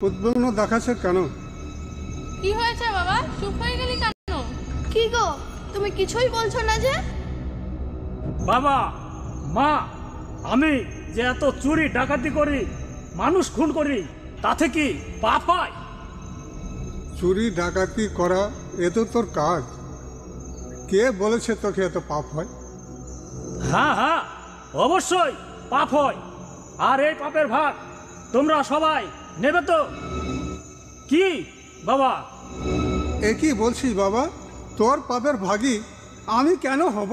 উদ্বিগ্ন দেখাচ্ছে কেন? কি হয়েছে বাবা, চুপ হয়ে গেলি কেন? কি গো, তুমি কিছুই বলছো না যে? বাবা মা, আমি যে এত চুরি ডাকাতি করি, মানুষ খুন করি, তাতে কি পাপ হয়? চুরি ডাকাতি করা এ তো তোর কাজ। কে বলেছে তোকে এত পাপ হয়? হ্যাঁ হ্যাঁ, অবশ্যই পাপ হয়। আর এই পাপের ভাগ তোমরা সবাই নেবে তো? কি বাবা? এ কি বলছিস বাবা? তোর পাপের ভাগী আমি কেন হব?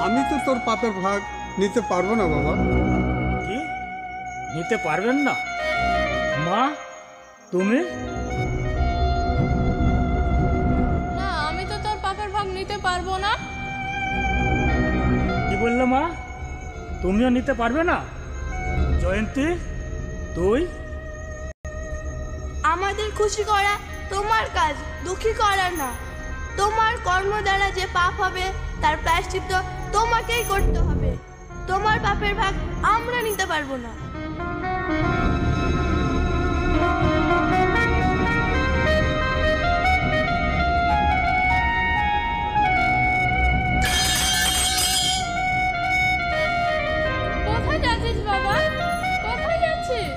আমি তো তোর পাপের ভাগ নিতে পারবো না বাবা। কি নিতে পারবেন না? মা তুমি? না, আমি তো তোর পাপের ভাগ নিতে পারবো না। কি বললে মা? তুমিও নিতে পারবে না? জয়ন্তী তুই? আমাদের খুশি করা তোমার কাজ, দুঃখী করা না। তোমার কর্ম দ্বারা যে পাপ হবে তার প্রায়শ্চিত্ত তোমাকেই করতে হবে। তোমার পাপের ভাগ আমরা নিতে পারবো না। কোথায় যাচ্ছিস বাবা, কোথায় যাচ্ছিস?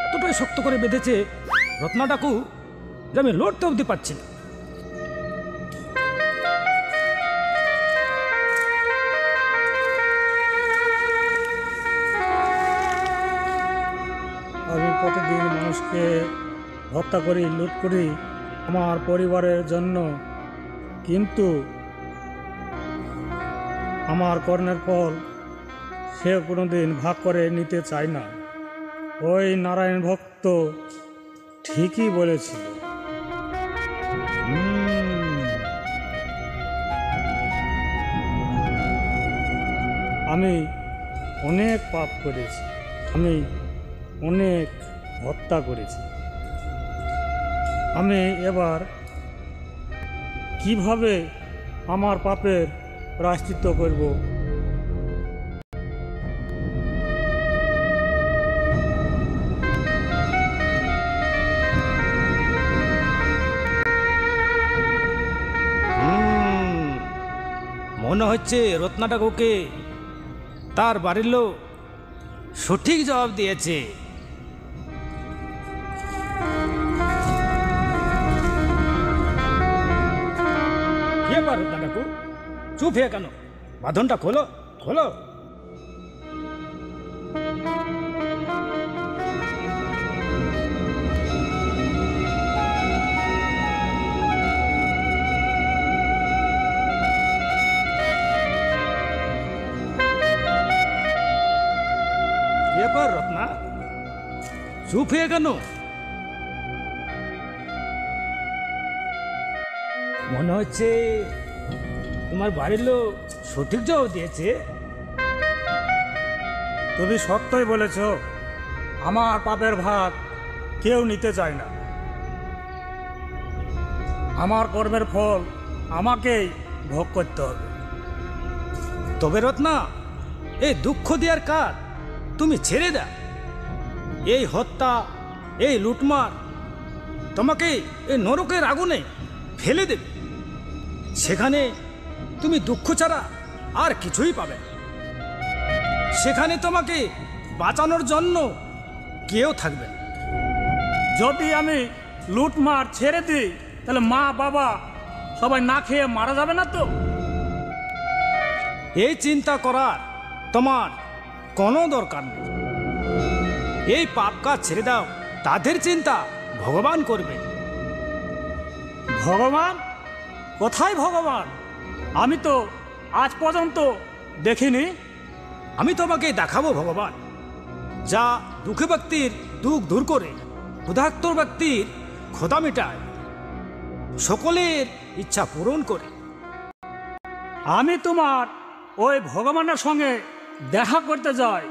এতটাই শক্ত করে বেঁধেছে রত্নাটাকু যে আমি লড়তে অবধি পারছি না। আমি প্রতিদিন মানুষকে হত্যা করি, লুট করি আমার পরিবারের জন্য, কিন্তু আমার কর্মের ফল সে কোনোদিন ভাগ করে নিতে চায় না। ওই নারায়ণ ভক্ত ঠিকই বলেছিল। আমি অনেক পাপ করেছি, আমি অনেক হত্যা করেছি। আমি এবার কিভাবে আমার পাপের প্রায়শ্চিত্ত করব? মনে হচ্ছে রত্নাটাকুকে তার বাড়ির লোক সঠিক জবাব দিয়েছে। কি ব্যাপার রত্নাটাকু, চুপ হয়ে কেন? বাঁধনটা খোলো খোলো। কি ব্যাপার রত্না, চুপ হয়ে কেন? মনে হচ্ছে তোমার বাড়ির লোক সঠিক জবাব দিয়েছে। তুমি সত্যই বলেছ, আমার পাপের ভাগ কেউ নিতে চায় না। আমার কর্মের ফল আমাকেই ভোগ করতে হবে। তবে রত্না, এই দুঃখ দেওয়ার কাজ তুমি ছেড়ে দাও। এই হত্যা, এই লুটমার তোমাকে এই নরকের আগুনে ফেলে দেবে। সেখানে তুমি দুঃখ ছাড়া আর কিছুই পাবে না। সেখানে তোমাকে বাঁচানোর জন্য কেউ থাকবে না। যদি আমি লুটমার ছেড়ে দিই, তাহলে মা বাবা সবাই না খেয়ে মারা যাবে না তো? এই চিন্তা করার তোমার কোনো দরকার নেই। এই পাপ কাজ ছেড়ে দাও, তাদের চিন্তা ভগবান করবে। ভগবান? কোথায় ভগবান? আমি তো আজ পর্যন্ত দেখিনি। আমি তোমাকে দেখাবো ভগবান, যা দুঃখী ব্যক্তির দুঃখ দূর করে, ক্ষুধার্ত ব্যক্তির ক্ষুধা মেটায়, সকলের ইচ্ছা পূরণ করে। আমি তোমার ওই ভগবানের সঙ্গে দেখা করতে যাই,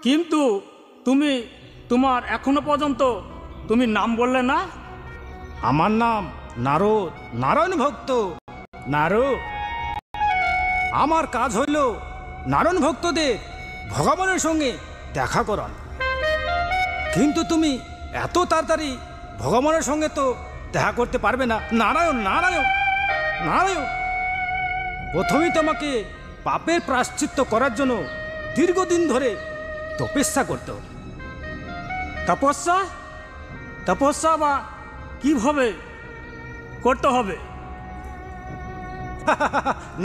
কিন্তু তোমার এখনো পর্যন্ত তুমি নাম বললে না। আমার নাম নারদ, নারায়ণ ভক্ত নারদ। আমার কাজ হইল নারায়ণ ভক্তদের ভগবানের সঙ্গে দেখা করান। কিন্তু তুমি এত তাড়াতাড়ি ভগবানের সঙ্গে তো দেখা করতে পারবে না। নারায়ণ নারায়ণ নারায়ণ, প্রথমেই তোমাকে পাপের প্রায়শ্চিত্ত করার জন্য দীর্ঘদিন ধরে তপস্যা করতে হবে। তপস্যা? তপস্যা বা কিভাবে করতে হবে?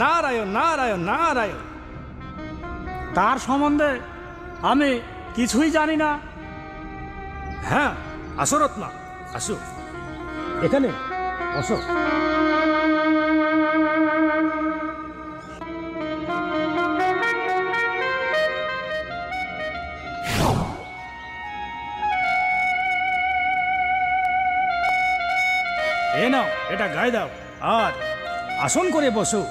নারায়ণ নারায়ণ নারায়ণ। তার সম্বন্ধে আমি কিছুই জানি না। হ্যাঁ, আসো রত্না, আসো এখানে আসো। এ নাও, এটা গায়ে দাও আর আসন করে বসো।